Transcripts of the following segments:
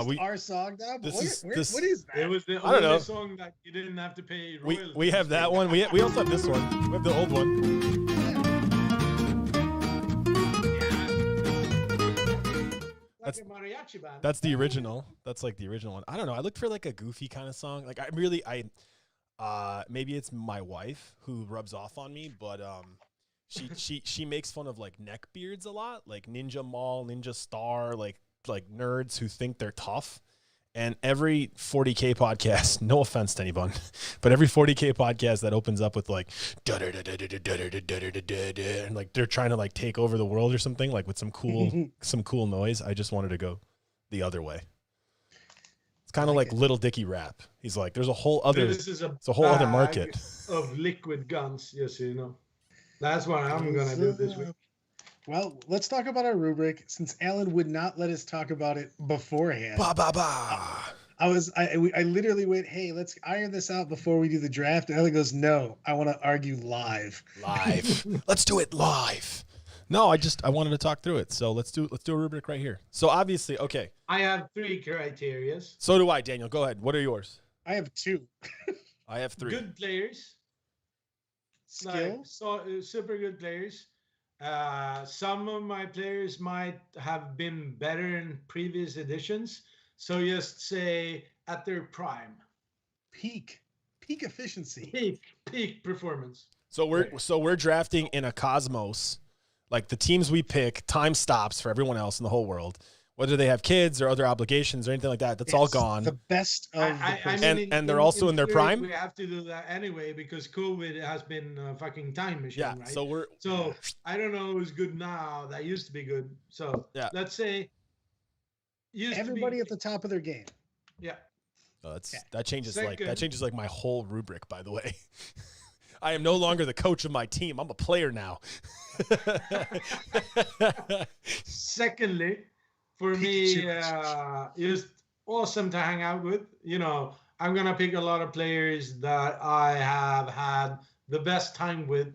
just our song now. But what is that? It was the only song that you didn't have to pay royalties. We have that one. We also have this one. We have the old one. Like a mariachi band. That's the original. That's like the original one. I don't know. I looked for like a goofy kind of song. Like maybe it's my wife who rubs off on me, but she makes fun of like neck beards a lot, like Ninja Mall, Ninja Star, like nerds who think they're tough. And every 40K podcast, no offense to anyone, but every 40K podcast that opens up with like and like they're trying to like take over the world or something, like with some cool noise. I just wanted to go the other way. It's kind of like Little Dicky rap. He's like, there's a whole other, it's a whole other market of liquid guns. Yes, you know. That's what I'm gonna do this week. Well, let's talk about our rubric since Alan would not let us talk about it beforehand. I literally went, hey, let's iron this out before we do the draft. And Alan goes, no, I want to argue live. Let's do it live. No, I wanted to talk through it. So let's do a rubric right here. So obviously, okay. I have 3 criteria. So do I, Daniel. Go ahead. What are yours? I have 2. I have 3. Good players. Skill. Super good players. Some of my players might have been better in previous editions. So just say at their prime. Peak efficiency. Peak performance. So we're drafting in a cosmos. Like the teams we pick, time stops for everyone else in the whole world. Whether they have kids or other obligations or anything like that, that's all gone. The best of and they're also in their prime. We have to do that anyway because COVID has been a fucking time machine, right? So I don't know who's good now. That used to be good. So let's say everybody at the top of their game. Yeah. Oh, that changes like my whole rubric, by the way. I am no longer the coach of my team. I'm a player now. Secondly, for me, it's awesome to hang out with. You know, I'm going to pick a lot of players that I have had the best time with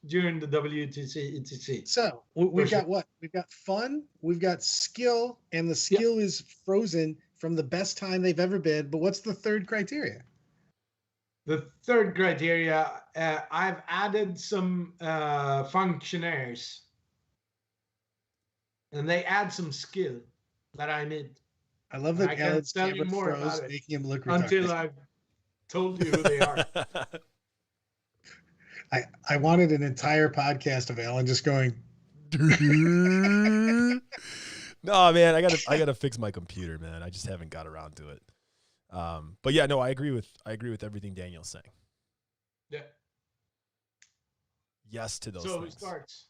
during the WTC, etc. So we've got what? We've got fun, we've got skill, and the skill is frozen from the best time they've ever been. But what's the third criteria? The third criteria, I've added some functionaries. And they add some skill that I need. I love that Alan's camera froze, making him look retarded. Until I've told you who they are. I wanted an entire podcast of Alan just going. No, man, I gotta fix my computer, man. I just haven't got around to it. But yeah, no, I agree with everything Daniel's saying. Yeah. Yes to those. So things. it starts.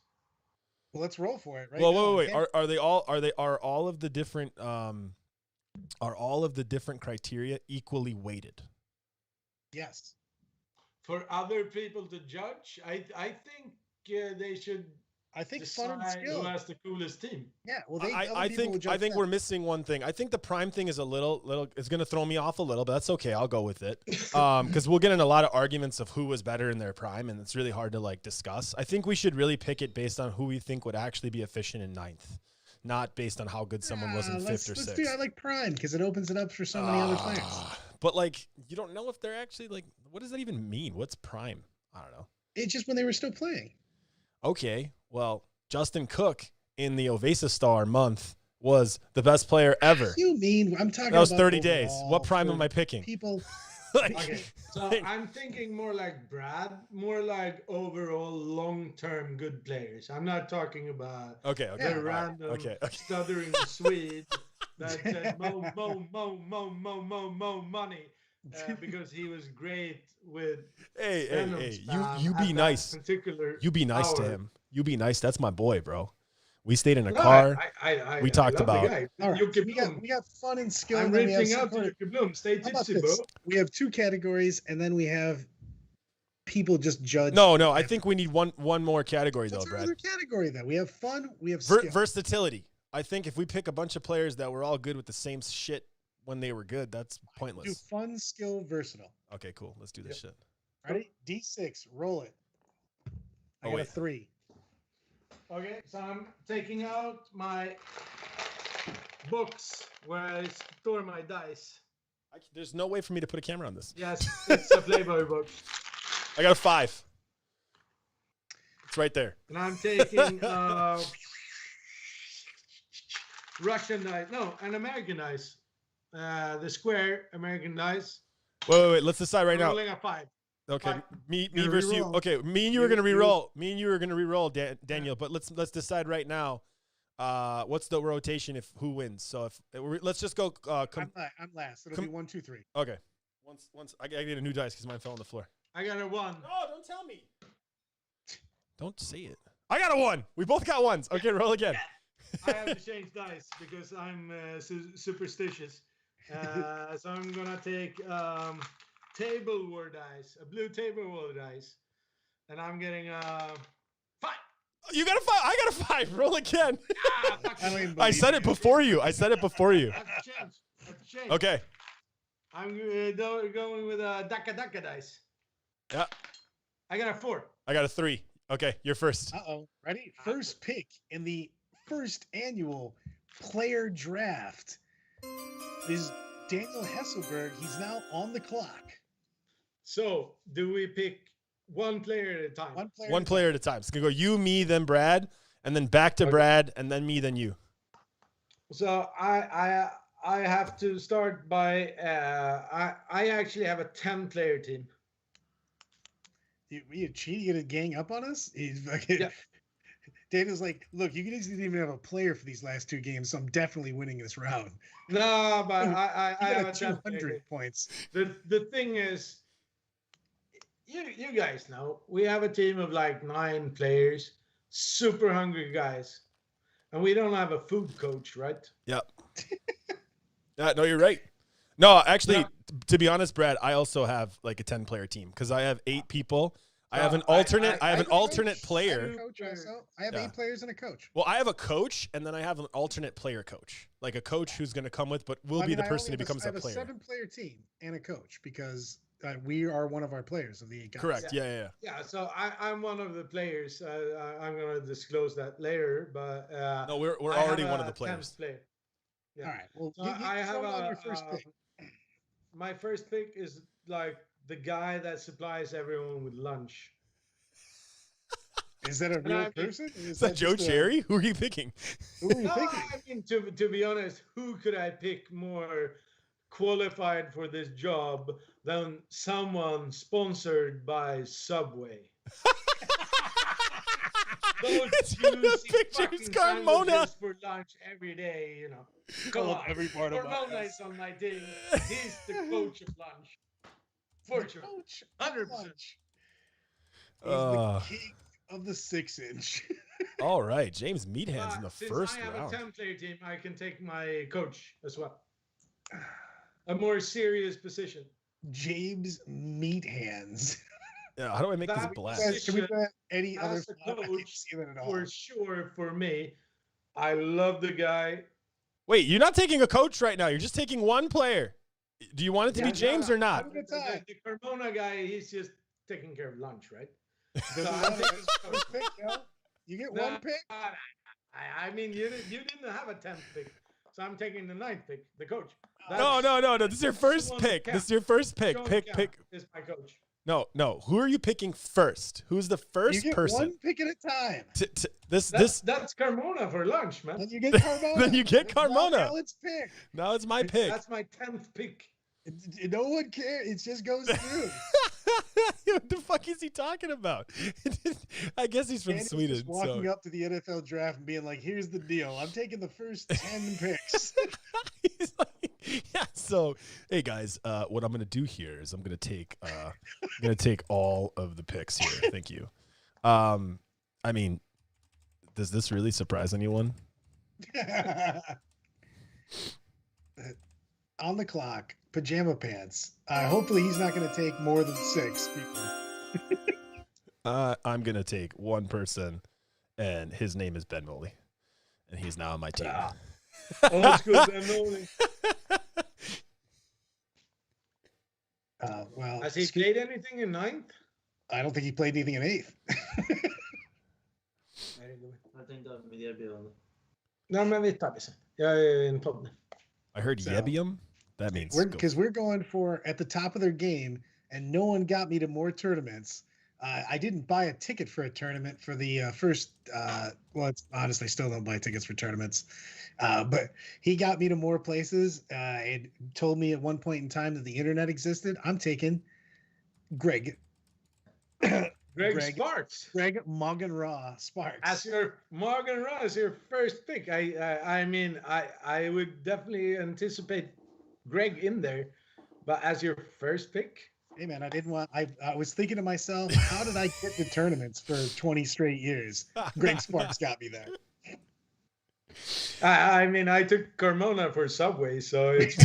Well, let's roll for it, right? Well, wait. Are all of the different criteria equally weighted? Yes. For other people to judge, I think they should. I think fun and skill. Who has the coolest team? Yeah. Well, I think we're missing one thing. I think the prime thing is a little. It's going to throw me off a little, but that's okay. I'll go with it. Because we'll get in a lot of arguments of who was better in their prime, and it's really hard to like discuss. I think we should really pick it based on who we think would actually be efficient in 9th, not based on how good someone was in 5th or 6th. I like prime because it opens it up for so many other players. But like, you don't know if they're actually like. What does that even mean? What's prime? I don't know. It's just when they were still playing. Okay, well, Justin Cook in the Ovesa Star month was the best player ever. You mean I'm talking? That was about 30 days. What prime am I picking? People. Okay, so I'm thinking more like Brad, more like overall long-term good players. I'm not talking about the random stuttering Swede that said mo money. Because he was great with. Hey! You be nice. You be nice to him. You be nice. That's my boy, bro. We stayed in a car. We talked about. Right. We got fun and skill. I'm reaching out to Yuki Bloom. Stay tipsy, bro. We have 2 categories, and then we have people just judge. No. I think we need one more category though, Brad. Another category then. We have fun. We have skill. Versatility. I think if we pick a bunch of players that were all good with the same shit when they were good, that's pointless. Do fun, skill, versatile. Okay, cool. Let's do this shit. Ready? D6. Roll it. I got a 3. Okay, so I'm taking out my box where I store my dice. There's no way for me to put a camera on this. Yes, it's a Playboy box. I got a 5. It's right there. And I'm taking Russian dice. No, an American dice. The square American dice. Wait. Let's decide right now. Rolling a 5. Okay, 5. me versus you. Okay, me and you are gonna re-roll. Me and you are gonna re-roll, Daniel. But let's decide right now. What's the rotation if who wins? So if let's just go. I'm last. It'll be 1, 2, 3. Okay. Once I get a new dice because mine fell on the floor. I got a 1. No, don't tell me. Don't say it. I got a 1. We both got 1s. Okay, roll again. I have to change dice because I'm superstitious. So I'm gonna take table war dice, a blue table war dice, and I'm getting 5. You got a 5. I got a 5. Roll again. I said it before you. I said it before you. I have to change. Okay. I'm going with a Daka dice. Yeah. I got a 4. I got a 3. Okay, you're first. Uh-oh. Ready? First pick in the first annual player draft is Daniel Hesselberg. He's now on the clock. So, do we pick one player at a time? One player at a time. It's going to go you, me, then Brad, and then back to Brad, and then me, then you. So, I have to start by, I actually have a 10-player team. You cheating? You gonna gang up on us? He's fucking. Yeah. Daniel's like, look, you guys didn't even have a player for these last 2 games, so I'm definitely winning this round. No, but I have 200 points. The thing is, you guys know we have a team of like 9 players, super hungry guys, and we don't have a food coach, right? Yep. No, you're right. No, actually, to be honest, Brad, I also have like a 10-player team because I have 8 people. I have an alternate. I have an alternate player. I have 8 players and a coach. Well, I have a coach, and then I have an alternate player coach, like a coach who's going to come with, but will be the person who becomes a player. I have a 7-player team and a coach because we are one of our players of the 8 guys. Correct. Yeah. Yeah. So I'm one of the players. I'm going to disclose that later, but no, we're already one of the players. Player. Yeah. All right. Well, so I have your first pick. My first pick is like the guy that supplies everyone with lunch. Is that a real person? Is that Joe Cherry? Who are you picking? Who are you picking? I mean, to be honest, who could I pick more qualified for this job than someone sponsored by Subway? Those juicy fucking sandwiches for lunch every day, you know. Come on, every part of my nice on my team. He's the coach of lunch. For sure. 100%. He's the king of the 6-inch. All right, James Meathands in the first round. Since I have a 10-player team, I can take my coach as well. A more serious position. James Meathands. Yeah, how do I make this black? Can we put any other coach for sure for me? I love the guy. Wait, you're not taking a coach right now. You're just taking one player. Do you want it to be James or not? The Carmona guy, he's just taking care of lunch, right? So you get one pick? I mean, you didn't have a 10th pick. So I'm taking the 9th pick, the coach. No. This is your first pick. This is your first pick. Pick. Is my coach. No. Who are you picking first? Who's the first person? One pick at a time. That's Carmona for lunch, man. Then you get Carmona. Then you get Carmona. Now it's pick. Now it's my pick. That's my 10th pick. No one cares. It just goes through. What the fuck is he talking about? I guess he's from Sweden. Just walking up to the NFL draft and being like, "Here's the deal. I'm taking the first 10 picks." He's like, yeah. So, hey guys, what I'm gonna do here is I'm gonna take all of the picks here. Thank you. I mean, does this really surprise anyone? On the clock, pajama pants. Hopefully he's not going to take more than 6 people. I'm going to take one person, and his name is Ben Moley, and he's now on my team. Old school Ben Moley. Well, has he played anything in 9th? I don't think he played anything in 8th. Jag tänkte media blir Nej, men vi tar det sen. Jag är en podd. I heard Yebium. That means because we're going for at the top of their game, and no one got me to more tournaments. I didn't buy a ticket for a tournament for the first. Well, it's, honestly, still don't buy tickets for tournaments. But he got me to more places and told me at one point in time that the internet existed. I'm taking Greg. Greg Sparks. Greg Morgan-Raw Sparks. As your Morgan-Raw as your first pick. I mean, I would definitely anticipate Greg in there, but as your first pick. Hey man, I didn't want. I was thinking to myself, how did I get to tournaments for 20 straight years? Greg Sparks got me there. I mean, I took Carmona for Subway, so it's.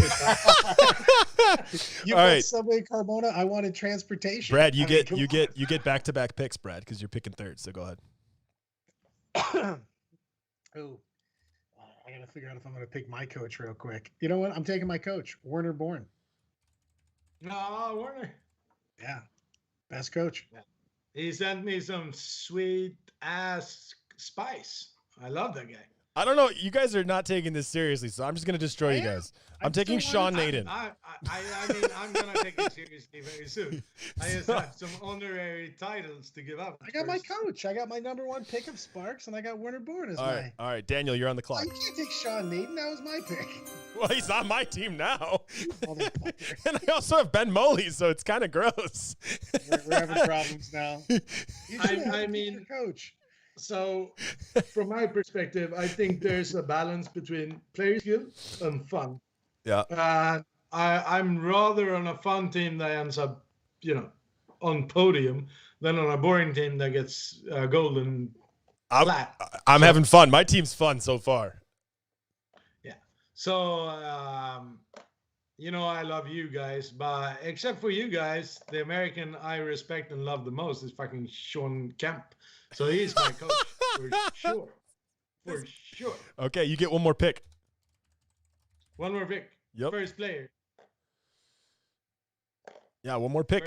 You All got right. Subway Carmona. I wanted transportation. Brad, you get back-to-back picks, Brad, because you're picking third. So go ahead. Oh, I gotta figure out if I'm gonna pick my coach real quick. You know what? I'm taking my coach, Werner Bourne. No, Werner. Yeah, best coach. Yeah. He sent me some sweet ass spice. I love that guy. I don't know. You guys are not taking this seriously, so I'm just gonna destroy you guys. I'm taking Sean Naden. I mean, I'm gonna take it seriously very soon. I just have some honorary titles to give up. I got my coach. I got my number one pick of Sparks, and I got Werner Bourne as my. All right, Daniel, you're on the clock. I can't take Sean Naden. That was my pick. Well, he's on my team now. Motherfucker. And I also have Ben Moley, so it's kind of gross. We're having problems now. I mean, coach. So, from my perspective, I think there's a balance between player skill and fun. Yeah. And I'm rather on a fun team that ends up, on podium than on a boring team that gets golden flat. I'm having fun. My team's fun so far. Yeah. So, I love you guys, but except for you guys, the American I respect and love the most is fucking Sean Kemp. So he's my coach for sure. For sure. Okay, you get one more pick. One more pick. Yep. First player. Yeah, one more pick.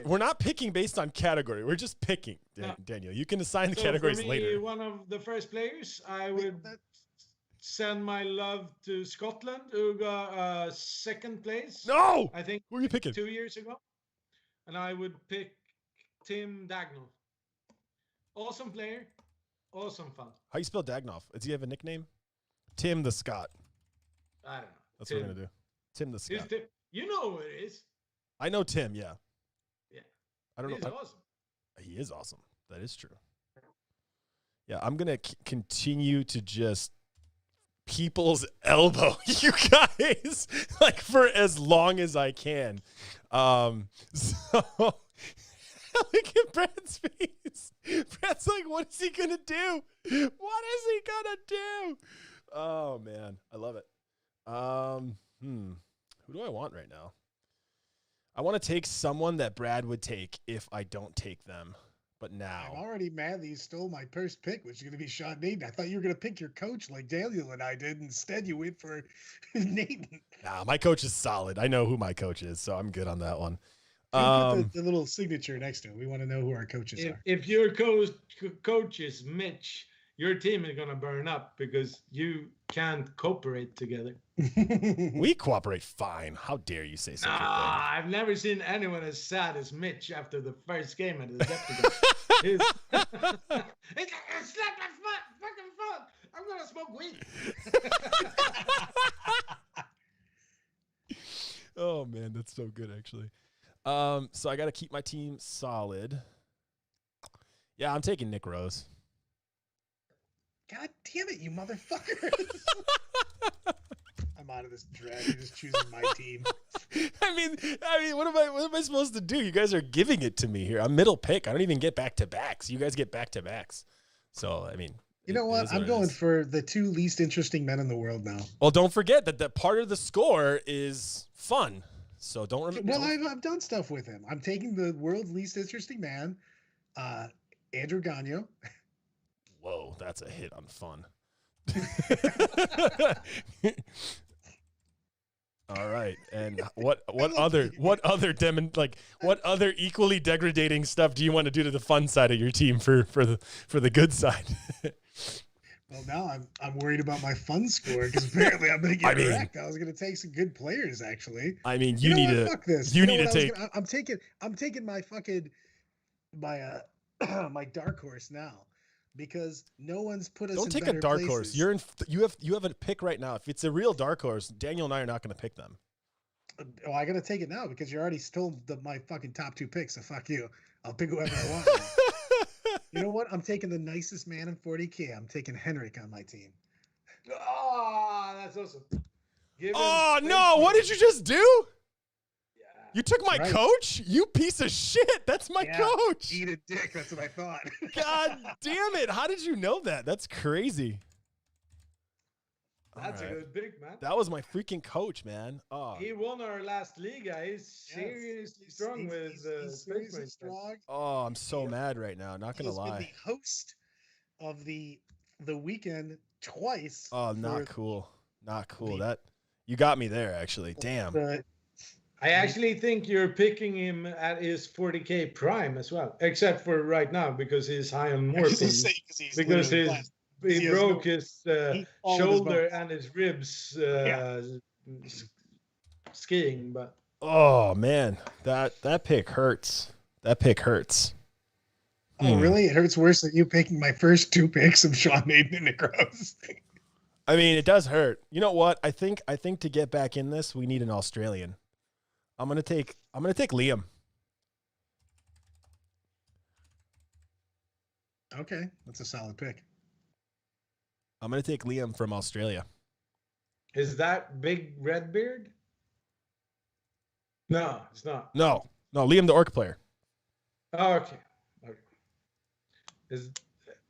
We're not picking based on category. We're just picking. No. Daniel, you can assign the So categories for me, later. one of the first players, I would send my love to Scotland, who got second place. No! I think Who are you picking? 2 years ago. And I would pick Tim Dagnall. Awesome player. Awesome fun. How you spell Dagnoff? Does he have a nickname? Tim the Scot. I don't know. That's what we're going to do. Tim the Scot. Tim. You know who it is. I know Tim, yeah. Yeah. I don't know. He's awesome. He is awesome. That is true. Yeah, I'm going to continue to just people's elbow you guys like for as long as I can. So look at Brad's face. Brad's like, what is he gonna do? What is he gonna do? Oh man, I love it. Who do I want right now? I want to take someone that Brad would take if I don't take them. But now I'm already mad that you stole my first pick, which is going to be Sean Naden. I thought you were going to pick your coach like Daniel and I did. Instead, you went for Naden. Nah, my coach is solid. I know who my coach is, so I'm good on that one. Put the little signature next to it. We want to know who our coaches are. If your coach is Mitch, your team is going to burn up because you can't cooperate together. We cooperate fine. How dare you say such a thing? I've never seen anyone as sad as Mitch after the first game at the Decepticon. It's not my fucking fun. I'm going to smoke weed. Oh, man, that's so good, actually. So I got to keep my team solid. Yeah, I'm taking Nick Rose. God damn it, you motherfucker. I'm out of this drag. You're just choosing my team. I mean, what am I supposed to do? You guys are giving it to me here. I'm middle pick. I don't even get back-to-backs. You guys get back-to-backs. So, I mean. You know what? I'm going for the two least interesting men in the world now. Well, don't forget that part of the score is fun. So don't remember. Well, I've done stuff with him. I'm taking the world's least interesting man, Andrew Gagnon. Whoa, that's a hit on fun. All right, and what other equally degrading stuff do you want to do to the fun side of your team for the good side? Well, now I'm worried about my fun score because apparently I'm gonna get wrecked. I was gonna take some good players actually. I mean, you know need what? to. Fuck this. You need to take. I'm taking my fucking my my dark horse now because no one's put us. Don't in take a better dark places. horse. You're in. You have a pick right now. If it's a real dark horse, Daniel and I are not going to pick them. Oh, I gotta take it now because you already stole my fucking top 2 picks. So fuck you. I'll pick whoever I want. You know what? I'm taking the nicest man in 40K. I'm taking Henrik on my team. Oh, that's awesome. Oh no! What did you just do? Yeah. You took my coach? You piece of shit! That's my coach. Eat a dick. That's what I thought. God damn it! How did you know that? That's crazy. That's a good pick, man. That was my freaking coach, man. Oh. He won our last Liga. He's seriously strong with seriously strong. Oh, I'm so mad right now. Not gonna lie. Been the host of the weekend twice. Oh, not cool. Not cool. That you got me there, actually. Damn. I actually think you're picking him at his 40K prime as well, except for right now because he's high on morphine. Because he broke his shoulder and his ribs skiing. But oh man, that pick hurts. That pick hurts. Oh really? It hurts worse than you picking my first 2 picks of Sean Maiden and Nick Rose. I mean, it does hurt. You know what? I think to get back in this, we need an Australian. I'm gonna take Liam. Okay, that's a solid pick. I'm gonna take Liam from Australia. Is that Big Redbeard? No, it's not. No, Liam the orc player. Oh, okay.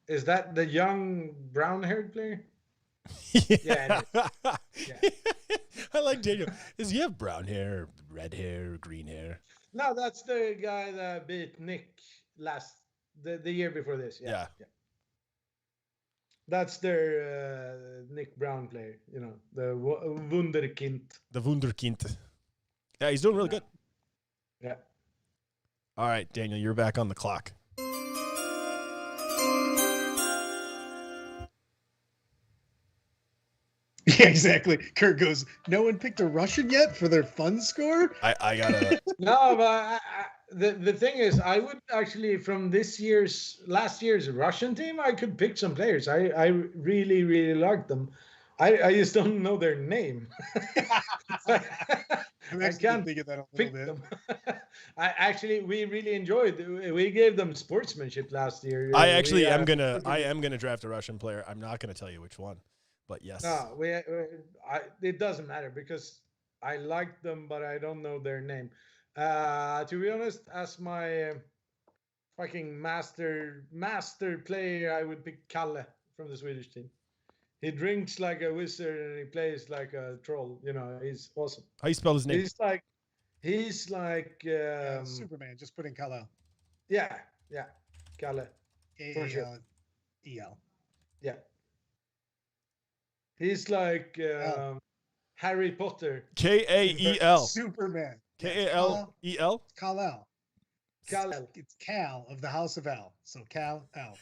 Is that the young brown-haired player? Yeah. Yeah. I like Daniel. Does he have brown hair, red hair, green hair? No, that's the guy that beat Nick the year before this. Yeah. That's their Nick Brown player, you know, the Wunderkind. The Wunderkind. Yeah, he's doing really good. Yeah. All right, Daniel, you're back on the clock. Yeah, exactly. Kurt goes, no one picked a Russian yet for their fun score? I gotta... No, but the thing is, I would actually, from last year's Russian team, I could pick some players. I really, really like them. I just don't know their name. I'm can't think of that a little bit. Them. We really enjoyed. We gave them sportsmanship last year. I actually am gonna draft a Russian player. I'm not gonna tell you which one. But yes. No, it doesn't matter because I like them, but I don't know their name. To be honest, as my fucking master player, I would pick Kalle from the Swedish team. He drinks like a wizard and he plays like a troll. You know, he's awesome. How you spell his name? He's like Superman. Just put in Kalle. Yeah, Kalle. A-L-E-L. Yeah. He's like Harry Potter. K-A-E-L. Superman. K-A-L-E-L? Kal-El. Kal-El. It's Cal of the House of L. So Kal-El.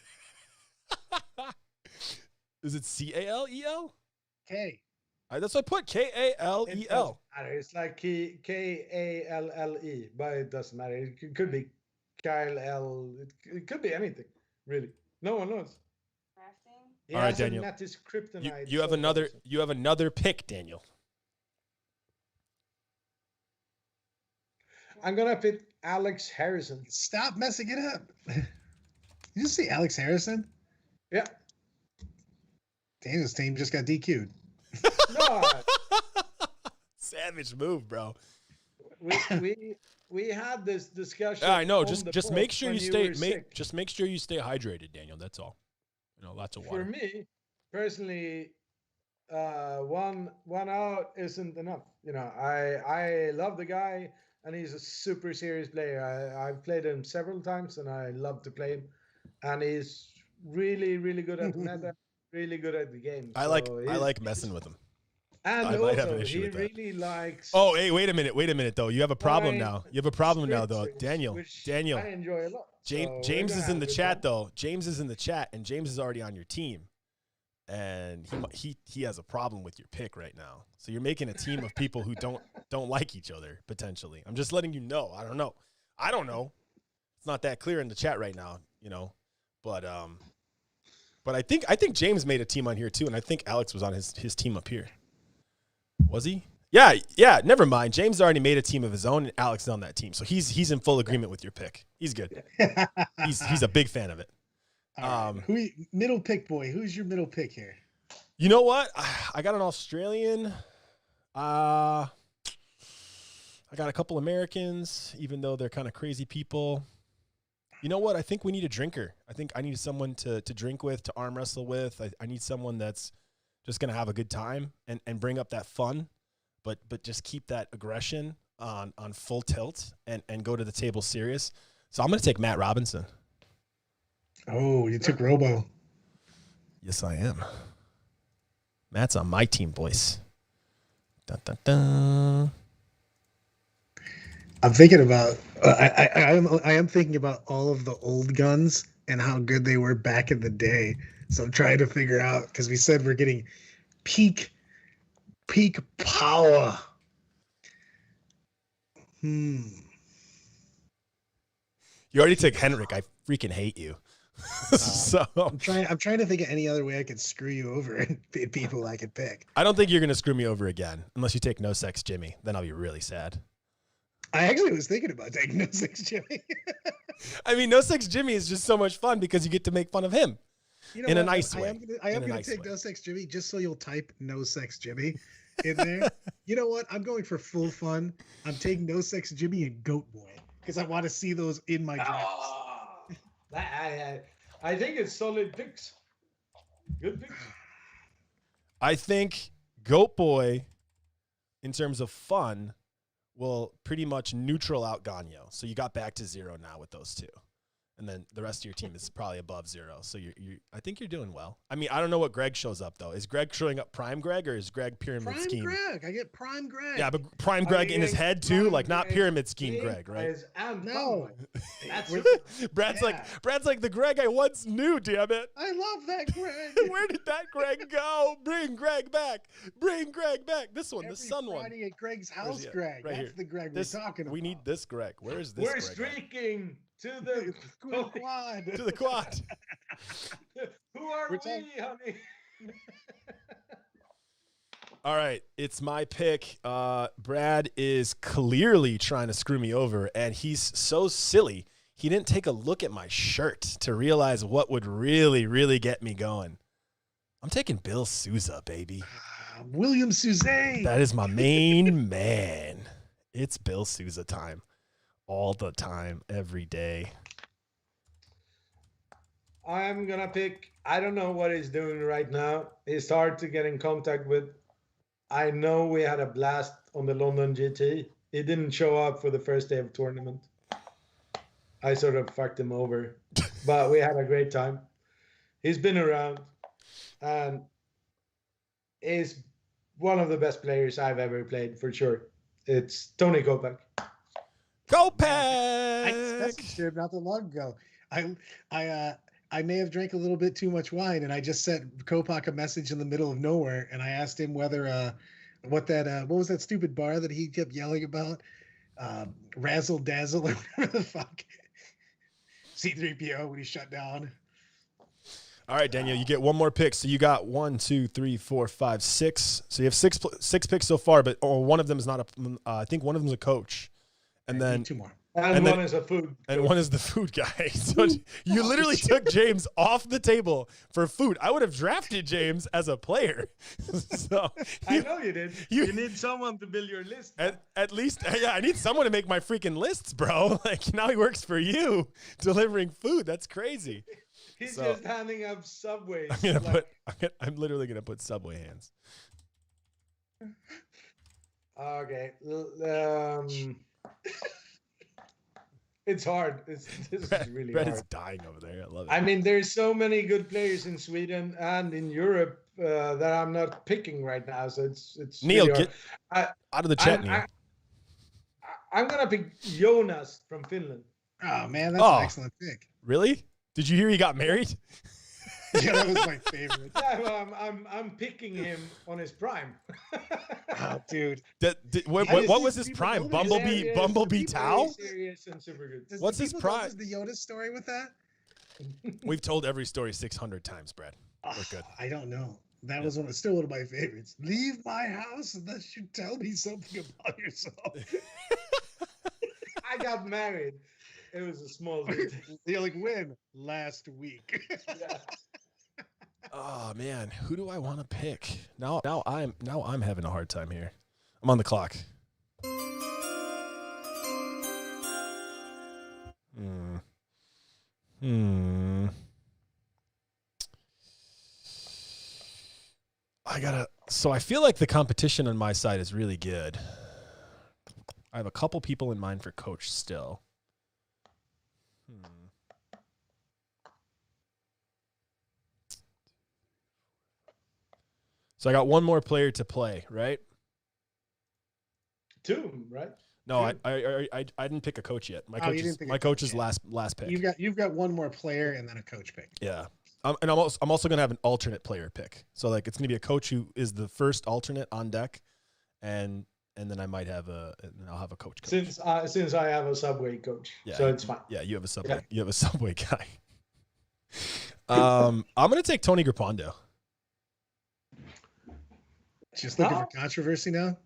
Is it C-A-L-E-L? K. That's what I put. K-A-L-E-L. It's like K-A-L-L-E, but it doesn't matter. It could be Kyle-L. It could be anything, really. No one knows. All right, Daniel. You have another pick, Daniel. I'm gonna pick Alex Harrison. Stop messing it up. You just see Alex Harrison? Yeah. Daniel's team just got DQ'd. No. Savage move, bro. We had this discussion. I know. Just make sure you stay just make sure you stay hydrated, Daniel. That's all. You know, lots of water. For me, personally, one out isn't enough. You know, I love the guy, and he's a super serious player. I've played him several times, and I love to play him. And he's really, really good at the meta, really good at the game. I like messing with him. And I might have an issue with that. He really likes. Oh, hey, wait a minute, though. You have a problem now. You have a problem now, though, Daniel. Daniel, I enjoy a lot. James is in the chat, though. James is in the chat, and James is already on your team. and he has a problem with your pick right now. So you're making a team of people who don't like each other potentially. I'm just letting you know. I don't know. It's not that clear in the chat right now, but I think James made a team on here too, and I think Alex was on his team up here. Was he? Yeah. Never mind. James already made a team of his own, and Alex is on that team, so he's in full agreement with your pick. He's good. He's a big fan of it. Middle pick boy? Who's your middle pick here? You know what? I got an Australian. I got a couple Americans, even though they're kind of crazy people. You know what? I think we need a drinker. I think I need someone to drink with, to arm wrestle with. I need someone that's just going to have a good time and bring up that fun, but just keep that aggression on full tilt and go to the table serious. So I'm going to take Matt Robinson. Oh, you took Robo. Yes, I am. Matt's on my team, boys. Dun, dun, dun. I'm thinking about. I am thinking about all of the old guns and how good they were back in the day. So I'm trying to figure out, because we said we're getting peak power. You already took Henrik. I freaking hate you. So I'm trying to think of any other way I could screw you over and people I could pick. I don't think you're gonna screw me over again unless you take No Sex Jimmy. Then I'll be really sad. I actually was thinking about taking No Sex Jimmy. I mean, No Sex Jimmy is just so much fun because you get to make fun of him in a nice way. I am gonna take No Sex Jimmy just so you'll type No Sex Jimmy in there. You know what? I'm going for full fun. I'm taking No Sex Jimmy and Goat Boy because I want to see those in my drafts. I think it's solid picks. Good picks. I think Goat Boy, in terms of fun, will pretty much neutral out Gagno. So you got back to 0 now with those two. And then the rest of your team is probably above 0. So I think you're doing well. I mean, I don't know what Greg shows up, though. Is Greg showing up Prime Greg or is Greg Pyramid Scheme? Prime Greg. I get Prime Greg. Yeah, but Prime Greg in his head, too? Like, not Pyramid Scheme Greg, right? No. Brad's like the Greg I once knew, damn it. I love that Greg. Where did that Greg go? Bring Greg back. Bring Greg back. This one, the sun one. Friday at Greg's house, Greg. Right That's here. the Greg we're talking about. We need this Greg. Where is this We're Greg? streaking to the quad. To the quad. Who are we, honey? All right, it's my pick. Brad is clearly trying to screw me over, and he's so silly. He didn't take a look at my shirt to realize what would really, really get me going. I'm taking Bill Sousa, baby. William Sousa. That is my main man. It's Bill Sousa time. All the time, every day. I'm going to pick, I don't know what he's doing right now. It's hard to get in contact with. I know we had a blast on the London GT. He didn't show up for the first day of tournament. I sort of fucked him over, but we had a great time. He's been around and is one of the best players I've ever played, for sure. It's Tony Kopak. Kopak! I messaged him not that long ago. I may have drank a little bit too much wine, and I just sent Kopak a message in the middle of nowhere, and I asked him whether what was that stupid bar that he kept yelling about? Razzle Dazzle or whatever the fuck. C3PO when he shut down. All right, Daniel, you get one more pick. So you got 1, 2, 3, 4, 5, 6. So you have six picks so far, but one of them is not a. I think one of them is a coach, and then 2 more. And one is a food. And one is the food guy. So you literally took James off the table for food. I would have drafted James as a player. So I know you did. You need someone to build your list. At least, yeah, I need someone to make my freaking lists, bro. Like, now he works for you, delivering food. That's crazy. He's just handing out Subways. I'm literally gonna put Subway hands. Okay. It's hard. This is really Brett hard. is dying over there. I love it. I mean, there's so many good players in Sweden and in Europe that I'm not picking right now. So it's Neil, really get out of the chat, Neil. I'm gonna pick Jonas from Finland. Oh man, that's an excellent pick. Really? Did you hear he got married? Yeah, that was my favorite. Yeah, well, I'm picking him on his prime. Oh, dude. What was his prime? Bumblebee Tao? Serious and super good. What's his prime? The Yoda story with that? We've told every story 600 times, Brad. We're good. I don't know. That was still one of my favorites. Leave my house unless you tell me something about yourself. I got married. It was a small detail. You're like, when? Last week. Yeah. Oh man, who do I want to pick? Now I'm having a hard time here. I'm on the clock. So I feel like the competition on my side is really good. I have a couple people in mind for coach still. So I got one more player to play, right? Two, right? No, I didn't pick a coach yet. My coach is last pick. You've got one more player and then a coach pick. Yeah. And I'm also gonna have an alternate player pick. So like it's gonna be a coach who is the first alternate on deck, and then I might have I'll have a coach. Since I have a Subway coach, so it's fine. Yeah, you have a Subway. Yeah. You have a Subway guy. I'm gonna take Tony Grappando. Just looking for controversy now.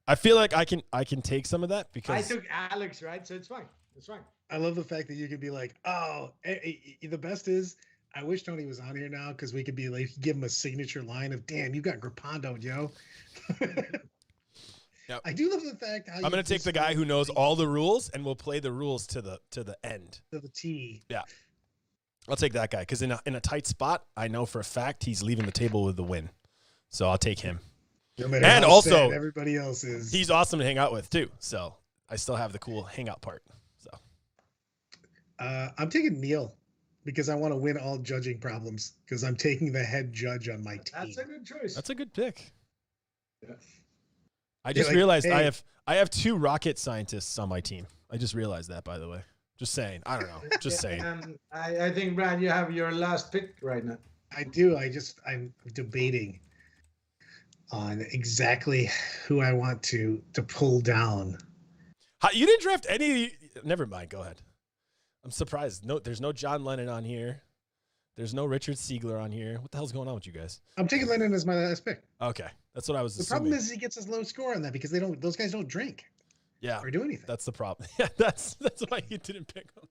I feel like I can take some of that because I took Alex, right? So it's fine. It's fine. I love the fact that you could be like, oh, the best is I wish Tony was on here now because we could be like, give him a signature line of, damn, you got Grappando, yo. Yep. I do love the fact how I'm going to take the guy who knows all the rules and will play the rules to the end. To the T. Yeah. I'll take that guy because in a tight spot, I know for a fact he's leaving the table with the win. So I'll take him. No matter and how also, sad everybody else is. He's awesome to hang out with too. So I still have the cool hangout part. So I'm taking Neil because I want to win all judging problems because I'm taking the head judge on my team. That's a good choice. That's a good pick. Yeah. I just realized I have two rocket scientists on my team. I just realized that, by the way. Just saying. I don't know. Just saying. And I think, Brad, you have your last pick right now. I do. I'm debating on exactly who I want to pull down. You didn't draft any. Never mind. Go ahead. I'm surprised. No, there's no John Lennon on here. There's no Richard Siegler on here. What the hell's going on with you guys? I'm taking Lennon as my last pick. Okay, that's what I was. The problem is he gets his low score on that because those guys don't drink. Yeah, or do anything. That's the problem. Yeah, that's why you didn't pick him.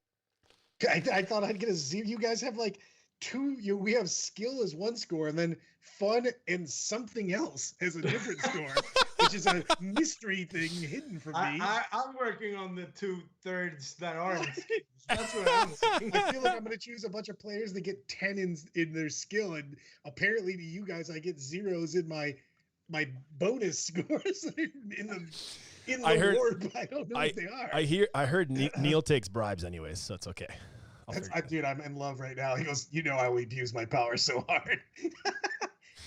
I thought I'd get a zero. You guys have like two. We have skill as one score, and then fun and something else as a different score, which is a mystery thing hidden from me. I'm working on the 2/3 that aren't. That's what I'm saying. I feel like I'm going to choose a bunch of players that get 10 in their skill, and apparently to you guys, I get zeros in my bonus scores in the award, but I don't know what they are. I heard Neil takes bribes anyways, so it's okay. Dude, I'm in love right now. He goes, you know, I would use my power so hard.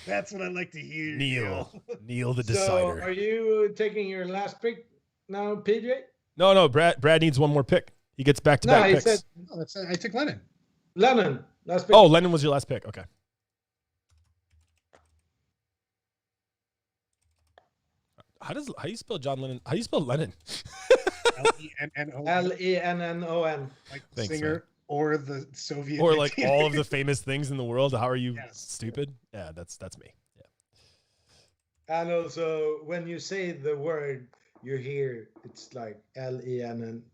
That's what I like to hear. Neil the decider. So are you taking your last pick now, PJ? No. Brad needs one more pick. He gets back-to-back picks. I took Lennon. Lennon, last pick. Oh, Lennon was your last pick. Okay. How do you spell John Lennon? How do you spell Lennon? Lennon. Lennon. Like the singer man. Or the Soviet. Or like all of the famous things in the world. How are you stupid? Yeah, that's me. Yeah. And also, when you say the word, you hear it's like Lennon.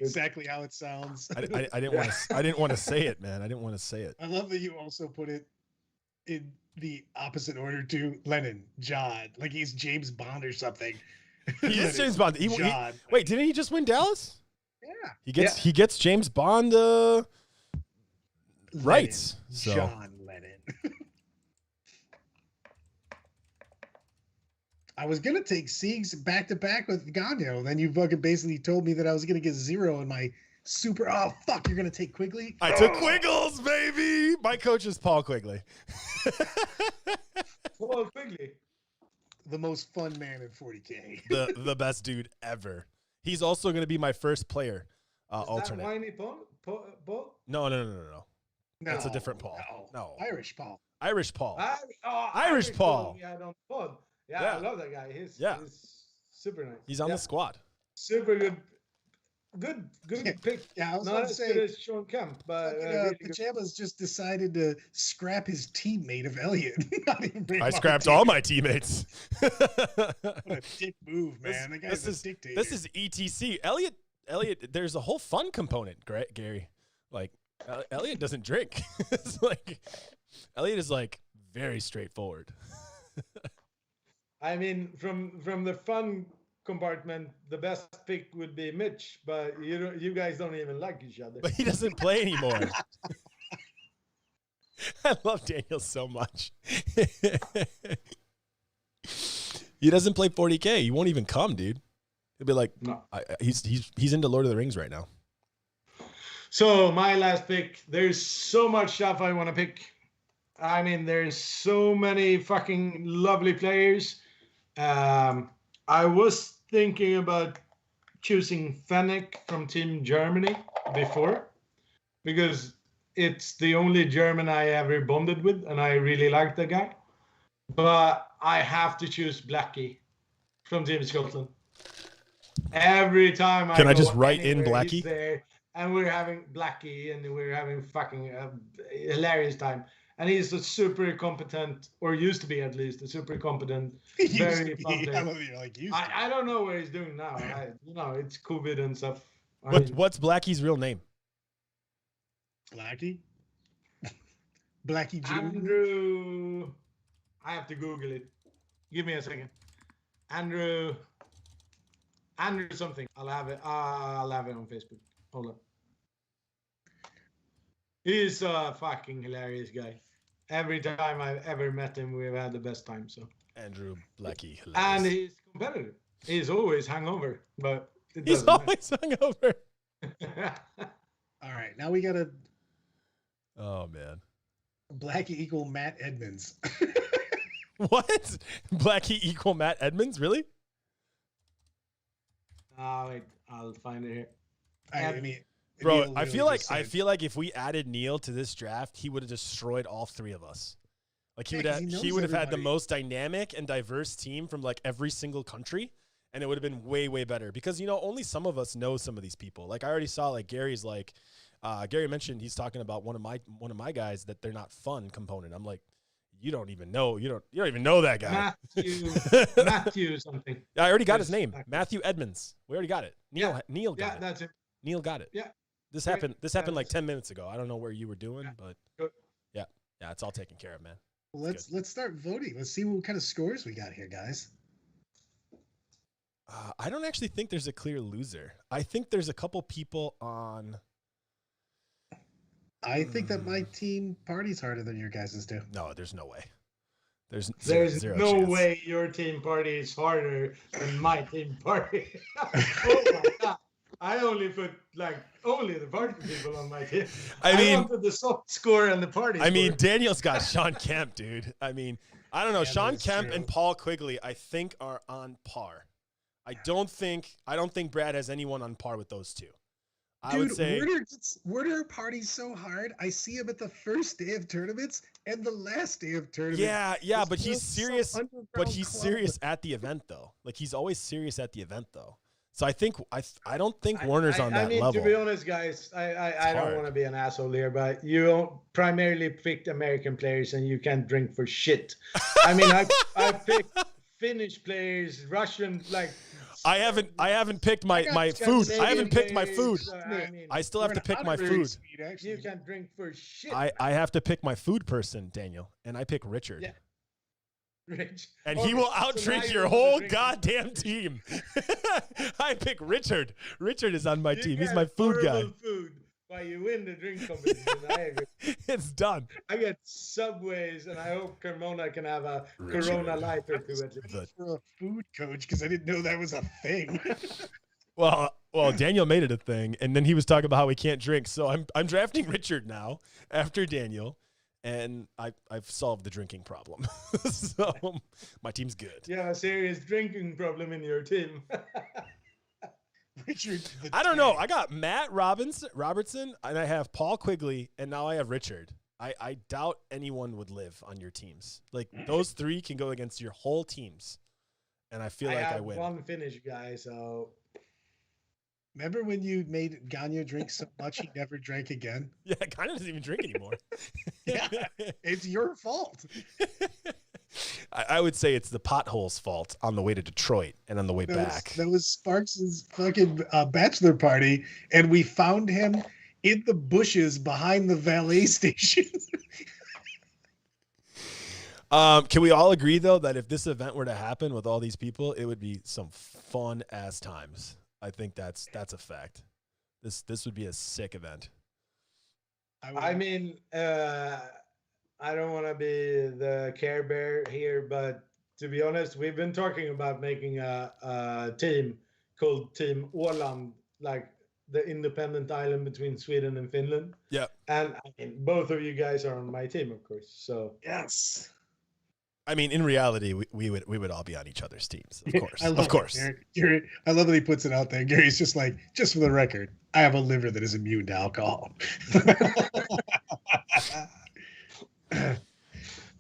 Exactly how it sounds. I didn't want to say it, man. I didn't want to say it. I love that you also put it in the opposite order to Lennon, John, like he's James Bond or something. He is James Bond. Wait, didn't he just win Dallas? Yeah. He gets James Bond rights. So. John Lennon. I was gonna take Siegs back to back with Gagnon. Then you fucking basically told me that I was gonna get zero in my super. Oh fuck! You're gonna take Quigley. I took Quiggles, baby. My coach is Paul Quigley. Paul Quigley, the most fun man in 40K. the best dude ever. He's also gonna be my first player alternate. That whiny Paul? No. That's a different Paul. No. Irish Paul. Irish Paul. Irish Paul. Yeah, don't pod. Yeah, I love that guy. He's super nice. He's on the squad. Super good. Good pick. Yeah, I was not going to as say good as Sean Kemp, but really Pajamas just decided to scrap his teammate of Elliot. I scrapped all my teammates. What a dick move, man. The guy's a dictator. This is ETC. Elliot, there's a whole fun component, Gary. Like, Elliot doesn't drink. It's like, Elliot is like very straightforward. I mean, from the fun compartment, the best pick would be Mitch, but you guys don't even like each other. But he doesn't play anymore. I love Daniel so much. He doesn't play 40K. He won't even come, dude. He'll be like, no. He's into Lord of the Rings right now. So my last pick, there's so much stuff I want to pick. I mean, there's so many fucking lovely players. I was thinking about choosing Fennec from Team Germany before, because it's the only German I ever bonded with, and I really like the guy. But I have to choose Blackie from Team Scotland. Every time I just write in Blackie? He's there, and we're having Blackie, and we're having fucking hilarious time. And he's a super competent, or used to be at least, a super competent, very fun player. I don't know what he's doing now. It's COVID and stuff. What's Blackie's real name? Blackie? Blackie Jr.? Andrew. I have to Google it. Give me a second. Andrew something. I'll have it on Facebook. Hold on. He's a fucking hilarious guy. Every time I've ever met him, we've had the best time. So Andrew Blackie, hilarious. And he's competitive. He's always hungover, but he's always hungover. All right, now we gotta. Oh man. Blackie equal Matt Edmonds. What? Blackie equal Matt Edmonds? Really? Wait, I'll find it here. I mean. Bro, I feel like if we added Neil to this draft, he would have destroyed all three of us. Like he would have had the most dynamic and diverse team from like every single country, and it would have been way, way better because only some of us know some of these people. Like I already saw like Gary's like Gary mentioned he's talking about one of my guys that they're not fun component. I'm like, you don't even know that guy. Matthew something. I already got his name. Matthew Edmonds. We already got it. Neil got it. That's it. Neil got it. Yeah. This happened like 10 minutes ago. I don't know where you were doing, but yeah, it's all taken care of, man. Let's start voting. Let's see what kind of scores we got here, guys. I don't actually think there's a clear loser. I think there's a couple people on. I think that my team party's harder than your guys's do. No, there's no way. There's no chance. way your team party is harder than my team party. Oh my god. I only put only the party people on my team. I wanted the soft score and the party score. I mean, Daniel's got Sean Kemp, dude. I mean, I don't know. Sean Kemp and Paul Quigley, I think, are on par. I don't think Brad has anyone on par with those two. I would say Werder parties so hard. I see him at the first day of tournaments and the last day of tournaments. Yeah, but he's serious. But he's serious at the event though. Like he's always serious at the event though. So I don't think Warner's on that level. To be honest, guys, I don't want to be an asshole here, but you primarily picked American players and you can't drink for shit. I mean, I picked Finnish players, Russian I haven't picked my food. I haven't picked my food. I still have to pick my food. You can't drink for shit. I have to pick my food person, Daniel, and I pick Richard. Yeah. Rich. And he will outdrink your whole goddamn team. I pick Richard. Richard is on my team. He's my food guy. Food while you win the drink competition. I agree. It's done. I get Subways, and I hope Carmona can have a Corona Light or two at least. For a food coach, because I didn't know that was a thing. Well, Daniel made it a thing, and then he was talking about how he can't drink. So I'm drafting Richard now after Daniel. And I've solved the drinking problem. So my team's good. Yeah, a serious drinking problem in your team. Richard. I don't know. I got Matt Robertson, and I have Paul Quigley, and now I have Richard. I doubt anyone would live on your teams. Like those three can go against your whole teams, and I feel like I win. One Finnish guy, so. Remember when you made Ganya drink so much he never drank again? Yeah, Ganya doesn't even drink anymore. Yeah, it's your fault. I would say it's the potholes' fault on the way to Detroit and on the way back. That was Sparks' fucking bachelor party, and we found him in the bushes behind the valet station. Can we all agree, though, that if this event were to happen with all these people, it would be some fun-ass times? I think that's a fact. This would be a sick event. I mean, I don't want to be the Care Bear here, but to be honest, we've been talking about making a team called Team Åland, like the independent island between Sweden and Finland. Yeah. And I mean, both of you guys are on my team, of course. So yes. I mean, in reality, we would all be on each other's teams, of course. Of course. Gary, I love that he puts it out there. Gary's just like, just for the record, I have a liver that is immune to alcohol.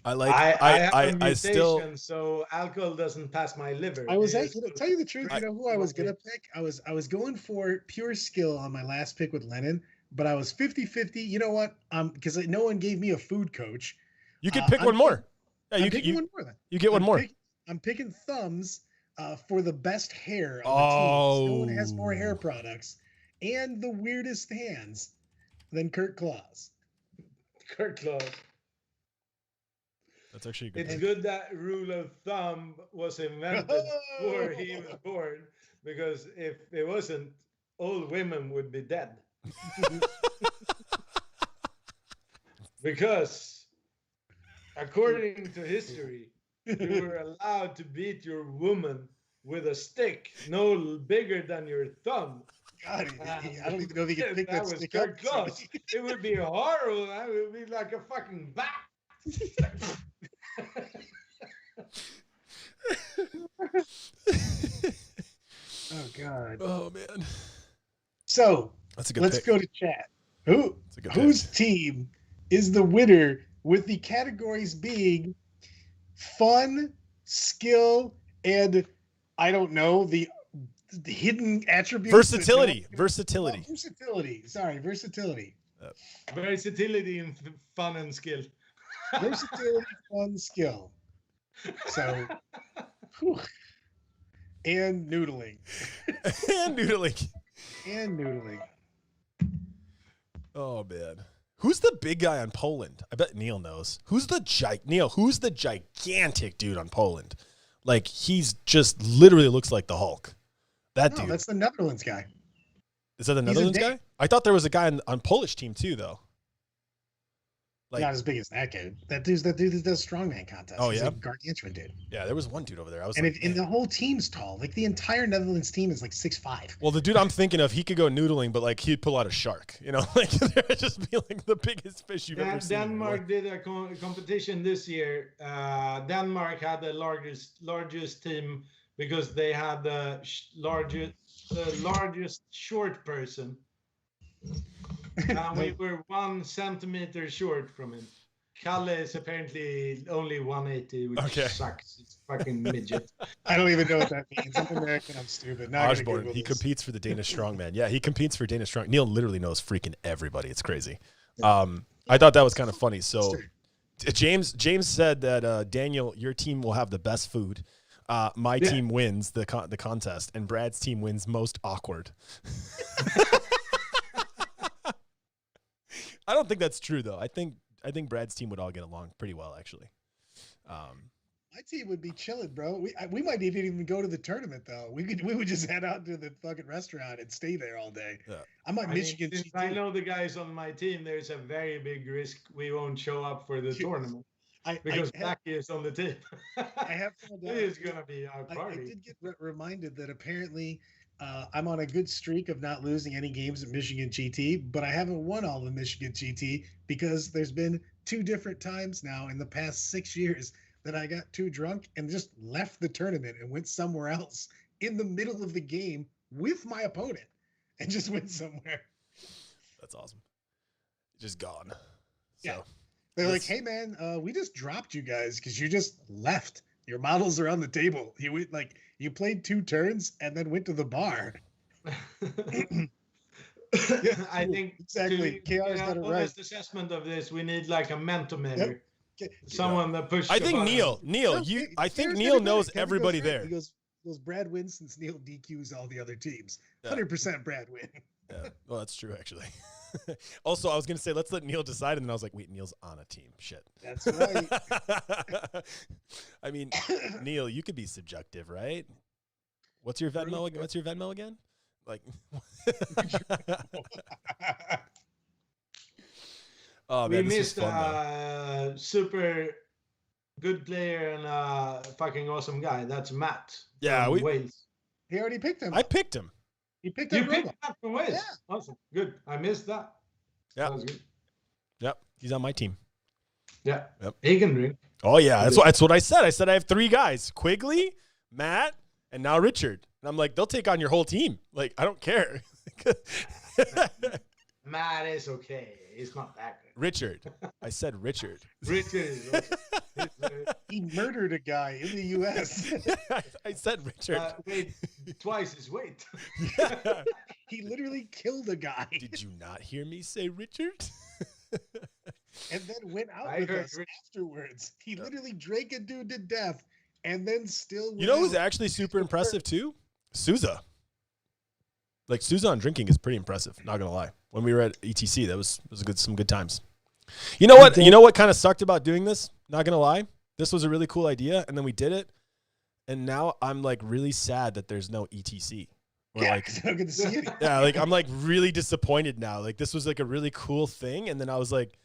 I still, so alcohol doesn't pass my liver. I was actually, to tell you the truth, you know who I was gonna pick? I was going for pure skill on my last pick with Lennon, but I was 50-50. You know what? Because no one gave me a food coach. You could pick one more. Yeah, you get one more then. You get one more. I'm picking Thumbs for the best hair on the team. No one has more hair products and the weirdest hands than Kurt Claus. Kurt Claus. That's actually a good. It's good that rule of thumb was invented before he was born, because if it wasn't, all women would be dead. Because according to history, you were allowed to beat your woman with a stick no bigger than your thumb. God, I don't even know if he can pick that stick up. Close. It would be horrible. It would be like a fucking bat. Oh God. Oh man. So let's go to chat. Whose team is the winner, with the categories being fun, skill, and I don't know, the hidden attributes. Versatility. Sorry, versatility. Versatility and fun and skill. Versatility, fun, skill. So, and noodling. and noodling. Oh man. Who's the big guy on Poland? I bet Neil knows. Who's the gigantic dude on Poland? Like, he's just literally looks like the Hulk. That dude. That's the Netherlands guy. Is that the Netherlands guy? I thought there was a guy on Polish team too, though. Like, not as big as that dude. That dude that does strongman contests. Oh, yeah? He's a gargantuan dude. Yeah, there was one dude over there. And the whole team's tall. Like, the entire Netherlands team is like 6'5". Well, the dude I'm thinking of, he could go noodling, but like he'd pull out a shark. You know, like there'd just be like the biggest fish you've ever seen. Denmark did a competition this year. Denmark had the largest team because they had the largest short person. We were 1 centimeter short from him. Kalle is apparently only 180, which sucks. It's fucking midget. I don't even know what that means. I'm American. I'm stupid. Osborne, he competes for the Danish Strongman. Yeah, he competes for Danish Strong. Neil literally knows freaking everybody. It's crazy. I thought that was kind of funny. So James said that Daniel, your team will have the best food. My team wins the contest, and Brad's team wins most awkward. I don't think that's true though. I think Brad's team would all get along pretty well, actually. My team would be chilling, bro. We might even go to the tournament though. We would just head out to the fucking restaurant and stay there all day. Yeah. Michigan. Since I know the guys on my team, there's a very big risk we won't show up for the tournament. Because Becky is on the team. I have it is gonna be our party. I did get reminded that apparently I'm on a good streak of not losing any games at Michigan GT, but I haven't won all the Michigan GT because there's been 2 different times now in the past 6 years that I got too drunk and just left the tournament and went somewhere else in the middle of the game with my opponent and just went somewhere. That's awesome. Just gone. Yeah. So They're like, hey man, we just dropped you guys because you just left. Your models are on the table. You went you played 2 turns and then went to the bar. Yeah, I think exactly. KR's got it right. Honest assessment of this, we need like a mentor. Yep. Someone that pushes. I think Neil, I think Neil knows everybody there. He goes, Brad wins since Neil DQs all the other teams. 100% Brad win. Yeah. Well, that's true actually. Also, I was gonna say let's let Neil decide, and then I was like, wait, Neil's on a team. Shit. That's right. I mean, Neil, you could be subjective, right? What's your Venmo again? Like, oh man, we missed a super good player and a fucking awesome guy. That's Matt. Yeah, Wales. He already picked him. I picked him. He picked you up picked Matt from Wales. Yeah. Awesome. Good. I missed that. Yeah. That was good. Yep. He's on my team. Yeah. Yep. He can drink. Oh yeah, that's what I said. I said I have 3 guys: Quigley, Matt, and now Richard. And I'm like, they'll take on your whole team. Like, I don't care. Matt is okay. He's not that good. Richard. I said Richard. Richard is okay. He murdered a guy in the U.S. I said Richard. Weighed twice his weight. Yeah. He literally killed a guy. Did you not hear me say Richard? And then went out with us afterwards. He literally drank a dude to death and then still went You know who's out. actually super impressive too? Souza. Like, Souza on drinking is pretty impressive, not gonna lie. When we were at ETC, that was some good times. You know what? You know what kind of sucked about doing this? Not gonna lie. This was a really cool idea, and then we did it. And now I'm like really sad that there's no ETC. Like, I don't get to see it. Yeah, like I'm like really disappointed now. Like, this was like a really cool thing, and then I was like,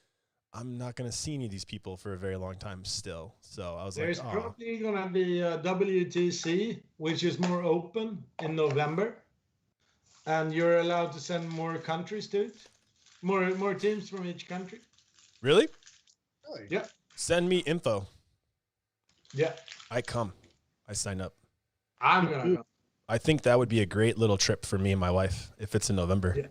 I'm not gonna see any of these people for a very long time still. So I was There's like, probably gonna be a WTC, which is more open in November, and you're allowed to send more countries to it, more teams from each country. Really? Yeah. Send me info. Yeah. I come. I sign up. I'm gonna go. I think that would be a great little trip for me and my wife if it's in November. Yeah.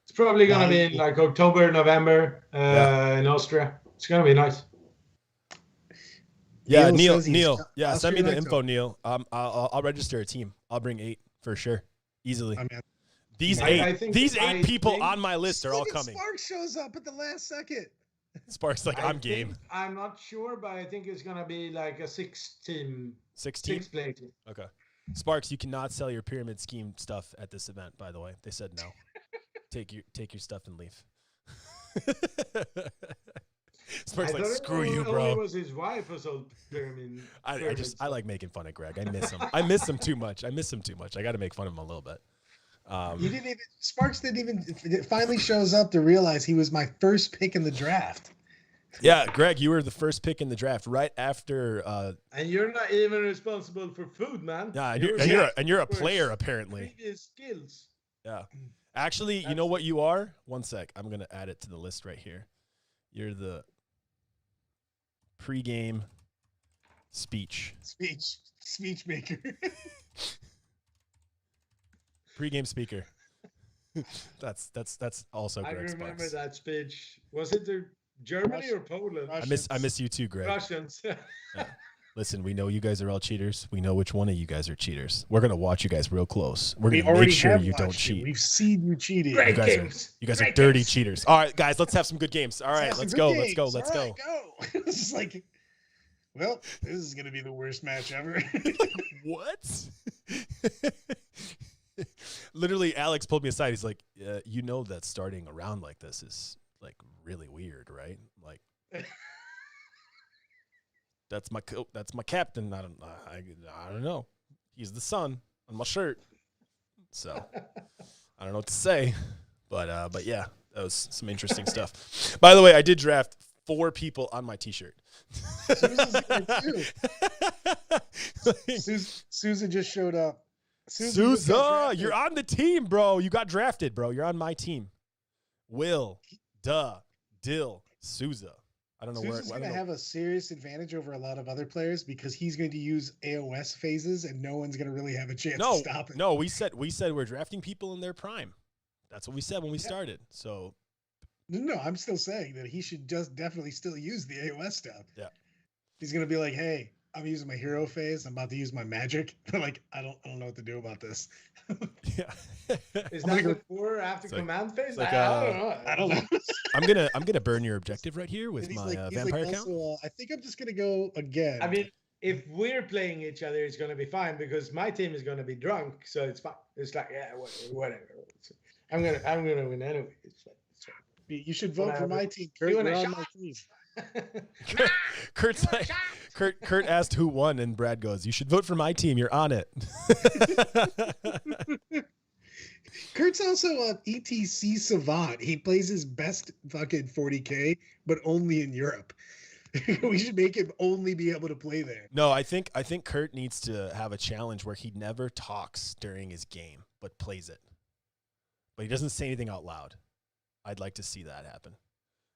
It's probably gonna be in like October, November, in Austria. It's gonna be nice. Yeah, Neil. Yeah, send me the info, Neil. I'll register a team. I'll bring 8 for sure, easily. These eight people on my list are all coming. Sparks shows up at the last second. Sparks like, I'm game. I'm not sure, but I think it's gonna be like a 6-team. 6-player team. Okay. Sparks, you cannot sell your pyramid scheme stuff at this event. By the way, they said no. Take your stuff and leave. Sparks like, screw you, bro. It was his wife who sold pyramid. I like making fun of Greg. I miss him. I miss him too much. I got to make fun of him a little bit. Sparks didn't even. It finally shows up to realize he was my first pick in the draft. Yeah, Greg, you were the first pick in the draft right after. And you're not even responsible for food, man. Yeah, and you're a player apparently. Previous skills. Yeah, actually, you know what you are? One sec, I'm gonna add it to the list right here. You're the pregame speech maker. Pregame speaker. That's also Greg Sparks. I remember that speech. Was it Germany or Poland? I miss you too, Greg. Russians. Yeah. Listen, we know you guys are all cheaters. We know which one of you guys are cheaters. We're gonna watch you guys real close. We're gonna make sure you don't cheat. We've seen you cheating. You guys are dirty cheaters. All right, guys, let's have some good games. All right, let's go. Let's go. It's just like, well, this is gonna be the worst match ever. What? Literally, Alex pulled me aside. He's like, you know that starting a round like this is like really weird, right? Like, that's my captain. I don't know. He's the sun on my shirt, so I don't know what to say. But yeah, that was some interesting stuff. By the way, I did draft 4 people on my T-shirt. Souza just showed up. Souza, you're on the team, bro. You got drafted, bro. You're on my team. Dill, Souza. I don't know Zeus is going to have a serious advantage over a lot of other players because he's going to use AOS phases, and no one's going to really have a chance to stop it. No, we said we're drafting people in their prime. That's what we said when we started. So. No, I'm still saying that he should just definitely still use the AOS stuff. Yeah. He's going to be like, hey, I'm using my hero phase. I'm about to use my magic. Like, I don't know what to do about this. Yeah. Is that before or after command phase? Like, I don't know. I'm gonna burn your objective right here with my vampire count. Also, I think I'm just gonna go again. I mean, if we're playing each other, it's gonna be fine because my team is gonna be drunk, so it's fine. It's like, yeah, whatever. I'm gonna win anyway. It's fine. You should vote for my team, Kurt. You're on my team. Kurt's like, Kurt asked who won, and Brad goes, "You should vote for my team. You're on it." Kurt's also on ETC Savant. He plays his best fucking 40K, but only in Europe. We should make him only be able to play there. No, I think Kurt needs to have a challenge where he never talks during his game, but plays it. But he doesn't say anything out loud. I'd like to see that happen.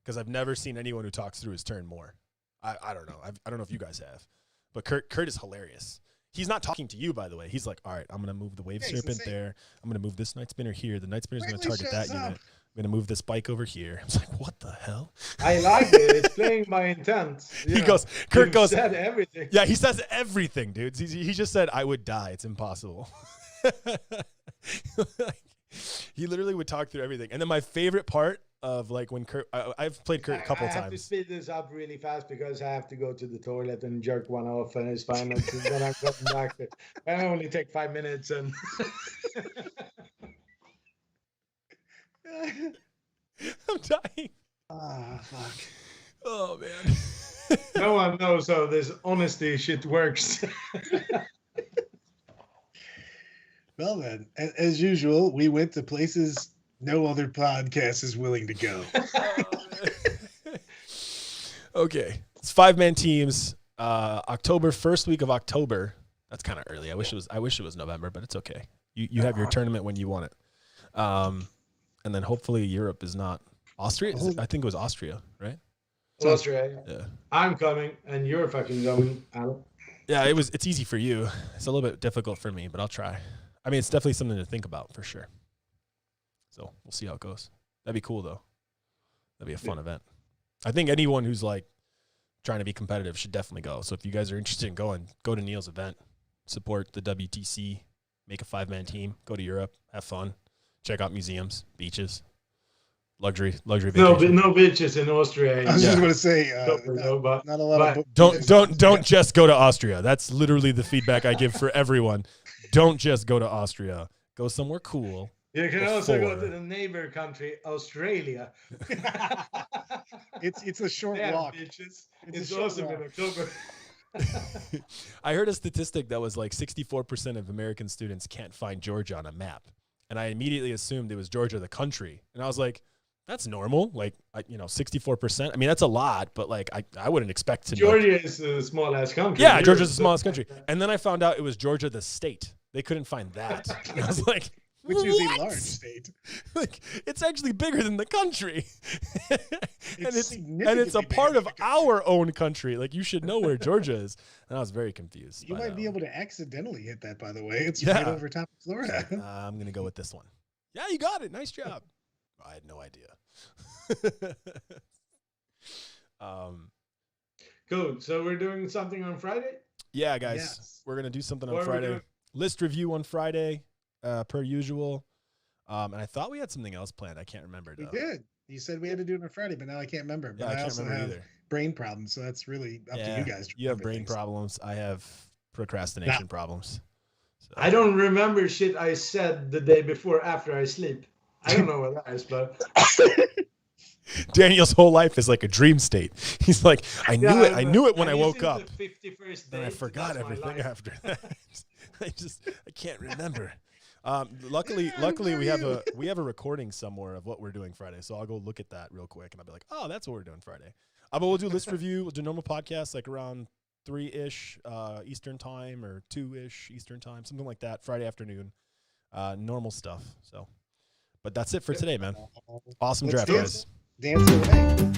Because I've never seen anyone who talks through his turn more. I don't know. I don't know if you guys have. But Kurt is hilarious. He's not talking to you, by the way. He's like, all right, I'm going to move the Wave Serpent there. I'm going to move this Night Spinner here. The Night Spinner is going to target that unit. I'm going to move this bike over here. I was like, what the hell? I like it. It's playing by intent. Kurt goes. Said everything. Yeah, he says everything, dude. He just said, I would die. It's impossible. He literally would talk through everything. And then my favorite part of like when Kurt, I've played Kurt a couple times. I have to speed this up really fast because I have to go to the toilet and jerk one off, and it's fine. And then I'm coming back. I only take 5 minutes, and I'm dying. Ah, fuck. Oh man. No one knows how this honesty shit works. Well then, as usual, we went to places no other podcast is willing to go. Okay, it's 5-man teams. October, first week of October. That's kind of early. I wish it was November, but it's okay. You have your tournament when you want it. And then hopefully Europe is not Austria. I think it was Austria, right? Austria. Yeah. I'm coming, and you're fucking going, Alan. Yeah, it's easy for you. It's a little bit difficult for me, but I'll try. I mean, it's definitely something to think about for sure. So we'll see how it goes. That'd be cool, though. That'd be a fun event. I think anyone who's like trying to be competitive should definitely go. So if you guys are interested in going, go to Neil's event, support the WTC, make a 5-man team, go to Europe, have fun, check out museums, beaches, luxury vacation. No beaches in Austria. I was just going to say, not a lot of. Don't just go to Austria. That's literally the feedback I give for everyone. Don't just go to Austria. Go somewhere cool. You can also go to the neighbor country, Australia. It's a short walk. It's awesome in October. I heard a statistic that was like 64% of American students can't find Georgia on a map. And I immediately assumed it was Georgia, the country. And I was like, that's normal. Like, 64%. I mean, that's a lot, but like, I wouldn't expect to. Georgia is a small ass country. Yeah, Georgia's the smallest country. And then I found out it was Georgia, the state. They couldn't find that. And I was like, which is a large state. Like, it's actually bigger than the country. and it's a part of our own country. Like, you should know where Georgia is. And I was very confused. You might be able to accidentally hit that, by the way. It's right over top of Florida. I'm going to go with this one. Yeah, you got it. Nice job. I had no idea. Cool. So we're doing something on Friday? Yeah, guys. Yes. We're going to do something on Friday. List review on Friday, per usual. And I thought we had something else planned. I can't remember, though. We did. You said we had to do it on Friday, but now I can't remember. But yeah, I also remember have either. Brain problems, so that's really up to you guys. You have brain problems. I have procrastination problems. So. I don't remember shit I said the day before after I sleep. I don't know what that is, but Daniel's whole life is like a dream state. He's like, I knew it when I woke up. The 51st and I forgot everything after that. I can't remember. Luckily we have a recording somewhere of what we're doing Friday. So I'll go look at that real quick and I'll be like, oh, that's what we're doing Friday. But we'll do list review. We'll do normal podcasts like around 3-ish Eastern time or 2-ish Eastern time, something like that. Friday afternoon, normal stuff. So, but that's it for today, man. Awesome draft, guys. Dance away.